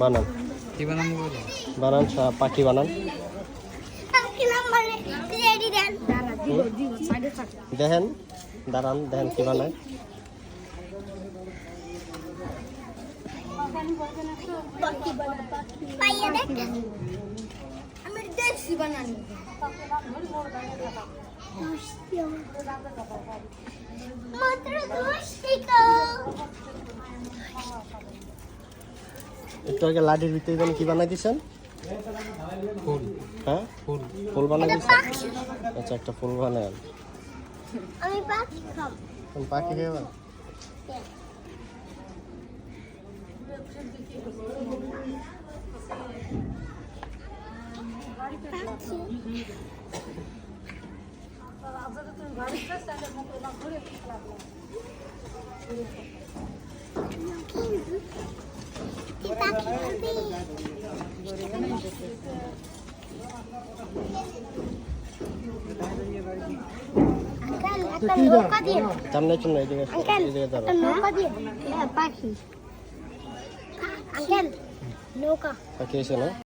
বানান কি বানাবো বলো? বানান পাখি বানান। দেখেন দাঁড়ান, দেখেন কি বানায়। একটু আগে লাঠির ভিতরে যেন কি বানাই দিচ্ছেন? ফুল। হ্যাঁ, ফুল। ফুল বানাই দিচ্ছেন। আচ্ছা, একটা ফুল বানায়। আমি পাখি খাবো। পাখি খেয়ে সামনে চুন এদিকে দাঁড়ান। নৌকা দিয়ে পাখি আঙ্কেল নৌকা পাখি এসে না